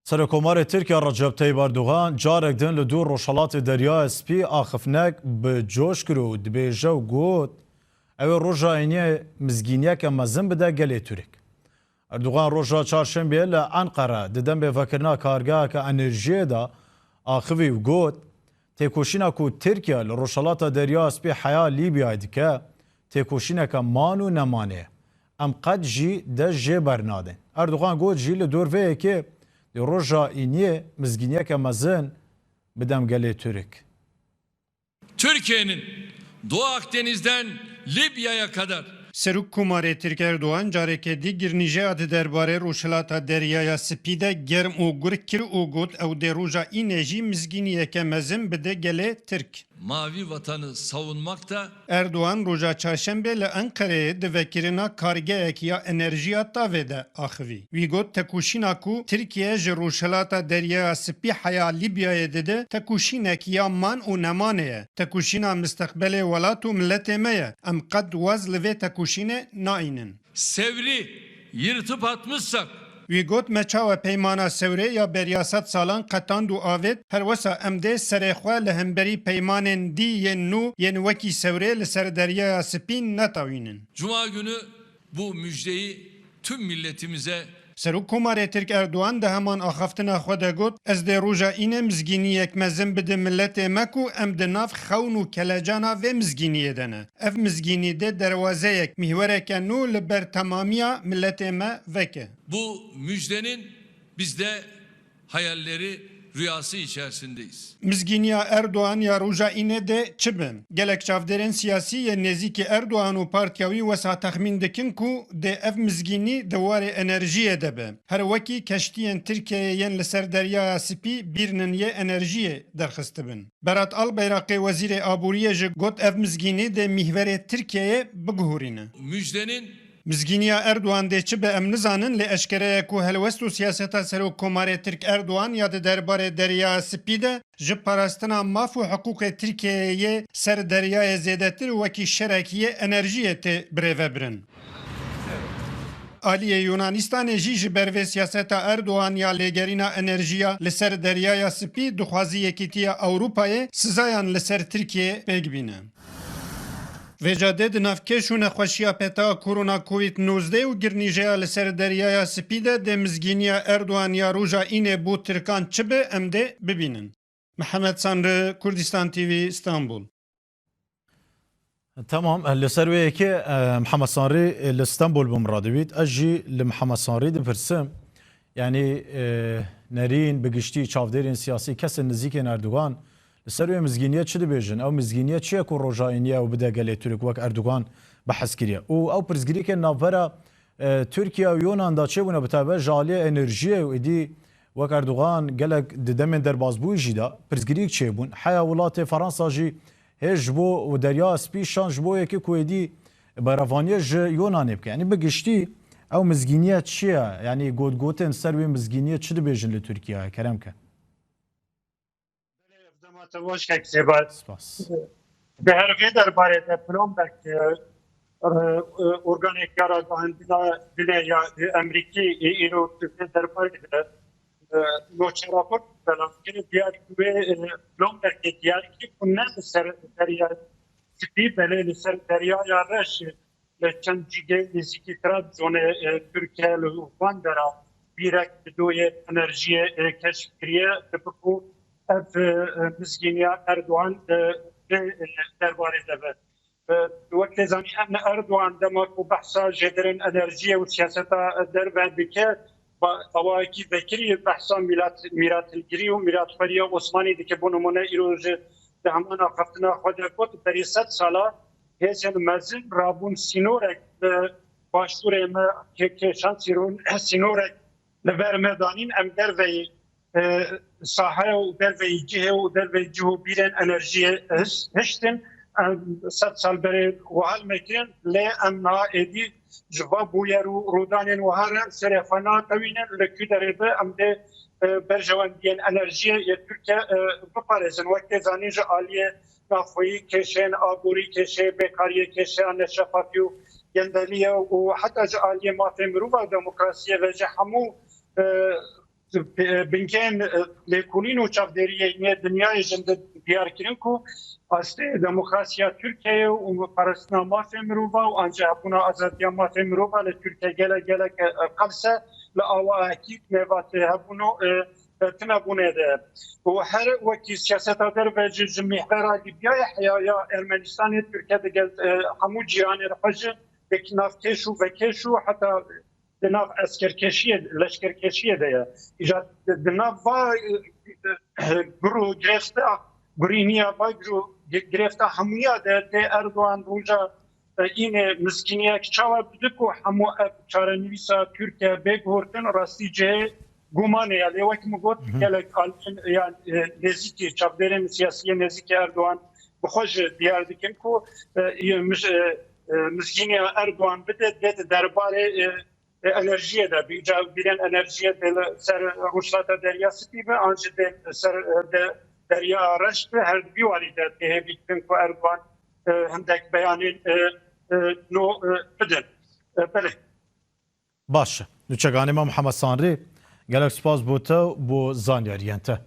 Serokkomarê Tirkiye Recep Tayyip Erdogan carek din li dû Rojhilatê Deryaya Spî axifnek bi coş kir û dibêje û got ew ê roja êniyê mizgîniyeke mezin bide gelê Türk. Erdogan roja çarşembeyê li Enqere di dembê vekirina kargeheke enerjiyê de axivî û got têkoşîna ku Tirkiye li Rojhilata Deryaya Spî heya Lîbyayê dike têkoşîneke man û nemanê ye. Em qet jî dest jê bernadin. Erdogan got jî li dorveyekê di roja êniyê mizgîniyeke mezin bidem gelê Türk. Türkiye'nin Doğu Akdeniz'den Libya'ya kadar Serokkomarê Tirk Erdogan carekê dî girnîjeya di derbarê Rojhilata Deryaya Spî de germ û gurk kir û got ew dê roja înê jî mizgîniyeke mezin bide gelê Tirk. mavi vatanı savunmakta Erdogan roja çarşembê li Enqereyê di vekirina kargehekî ya enerjiya tavê de axivî. Wî got tekûşîna ku Tirkiye ji Rojhilata Deryaya Spî heya Lîbyayê dide tekûşînekî ya man û nemanê ye. Tekûşîna misteqbelê welat û milletê me ye. Em qet wez li vê tekûşînê naînin. Sevr'i yırtıp atmışsak Wî got me çawa peymana Sewrê ya beryasat salan qetand û avêt her wesa em dê serêxwe li hemberî peymanên dî yên nû yên wekî Sewrê li ser Deryaya Spî netawînin. Cuma günü bu müjdeyi tüm milletimize Serokkomarê Tirk Erdogan di heman axaftina xwe de got ez dê roja înê mizgîniyek mezin bidim milletê me ku em di nav xewn û kelecana vê mizgîniyê de ne. Ev mizgînî de derwazeyek mîhwereke nû li ber temamiya milletê me veke. bu müjdenin biz de hayalleri rüyası içerisindeyiz. Mizgîniya Erdogan ya roja înê de çi bin? Gelek çavderên siyasî yên nêzîkî Erdogan û partiya wî wesa texmîn dikin ku dê ev mizgînî di warê enerjiyê de be. Her wekî keştiyên Tirkiyeyê yên li ser Deryaya Spî bîrinin yê enerjiyê derxistibin. Berat Albayrakê wezîrê aboriyê ji got ev mizgînî dê mîhverê Tirkiyeyê biguhurîne. Müjdenin Mizgîniya Erdogan dê çi be em nizanin lê eşkereye ku helwest û siyaseta Serokkomarê Tirk Erdogan ya di derbarê Deryaya Spî de ji parastina maf û hiqûqê Tirkiyeyê ser deryayê zêdetir û wekî şerekiyê enerjiyê tê birêvebirin. Aliyê Yunanistanê jî ji ber vê siyaseta Erdogan ya lêgerîna enerjiya li ser Deryaya Spî dixwazî Yekîtiya Ewropayê sizayan li ser Tirkiyeyê pêk bîne. Vêjadê di navkêş û nexweşiya peta korona Covid-19 û girnîjeya li ser Deryaya Spî de dê mizgîniya Erdogan ya roja înê bû Tirkan çi be em dê bibînin. Mihemed Sanrı, Kurdistan TV, İstanbul. Tamam li ser wê yekê Mihemed Sanrî li Stenbol bûm radibît. Ez jî li Mihemed Sanrî dipirsim. Yani nerîn bi giştî çavderên siyasî kesên nizîkên Erdogan li ser wê mizgîniye çi dibêjin? Ew mizgîniye çi ye ku roja êniyê ew bide gelê Türk wek Erdogan behs kiriye. û ew pirsgirêkên navbera Tirkiye û Yunan da çêbûne bi tabe ji aliyê enerjiyê û êdî wek Erdogan gelek di demên derbasbûyî jî de pirsgirîk çêbûn. Heya welatê Fransa jî hê ji bo Derya Spî şan ji bo yekê ku êdî berevaniye ji Yunanê bike. Yani bi giştî ew mizgîniye çi ye? Yani gotgotên ser wê mizgîniye çi dibêjin li Tirkiyeyê keremke? Spas. به هر وی درباره ده بلومبرگ ارگانیکارا دهندینا دنیا امریکی ایرو درباره ده نوچه راپورت بلند کنه دیار که بلومبرگ دیار که کنه سر دریا سپی بله سر دریا یا رش چند جیگه نزیکی تراد زونه ترکیه لوان دارا بیرک دوی انرژی کشف کریه بکو ev mizgîniya Erdogan derbarê de be. Wek lê zanî em Erdogan dema ku behsa jêderên enerjiyê û siyaseta derve dike awayekî vekirî behsa mîratilgirî û mîratxweriya Osmanî dike bo nimune îro ji di heman axaftina xwe de got berî sed sala hêzên mezin rabûn sînorek li başûrê me kêşan sînorek li ber me danîn em derveyî sahaya û derveyî cihê û derveyî cihûbîrên enerjiyê hiştin sed sal berê wehal mekirin lê em niha êdî ji va bûyer û rodanên wiha re serê xwe natewînin li kû derê be em dê berjewendiyên enerjiyê yê Tirkiye biparêzin. Wek tê zanîn ji aliyê navxweyî kêşeyên aborî kêşeyê bêkariyê kêşeya neşefafî û gendeliyê û heta ji aliyê mafê mirova demokrasiyê ve ji hemû بنکن لیکولین و چافدریه نه دنیای جنده دیار کرن کو است دموکراسیا ترکیه و پرستنامه مروبا و آنجا بنا آزادیا ما مروبا ل ترکیه گله قبسه ل آواکیت میوات هبونو تنابونه ده و هر وقتی سیاست در و جمهور لیبیا یا ارمنستان ترکیه دگل همو جیان رفج دکنافتش و وکش و حتی دناف اسکرکشی لشکرکشی ده ایجاد دناف و گرو گرفته گرینیا و گرو گرفته همیا ده اردوان روزا این مسکینیه که چاوا بده که همو چارنویسا ترکیه بگورتن راستی جه گمانه یعنی وقتی مگوت گلک آلین یا نزدیکی چابدرین سیاسی نزدیکی اردوان بخوش دیار دکن که مسکینیه اردوان بده درباره انرژی ده بیجا بیرن انرژی ده سر روشلات دریا سپی به آنچه ده سر دریا رشت به هر بیواری ده تهیبید کن که اردوان هندک بیانی نو بدن بله باشه نوچگانی ما محمد سانری گلک سپاس بوده بو زانیاریانته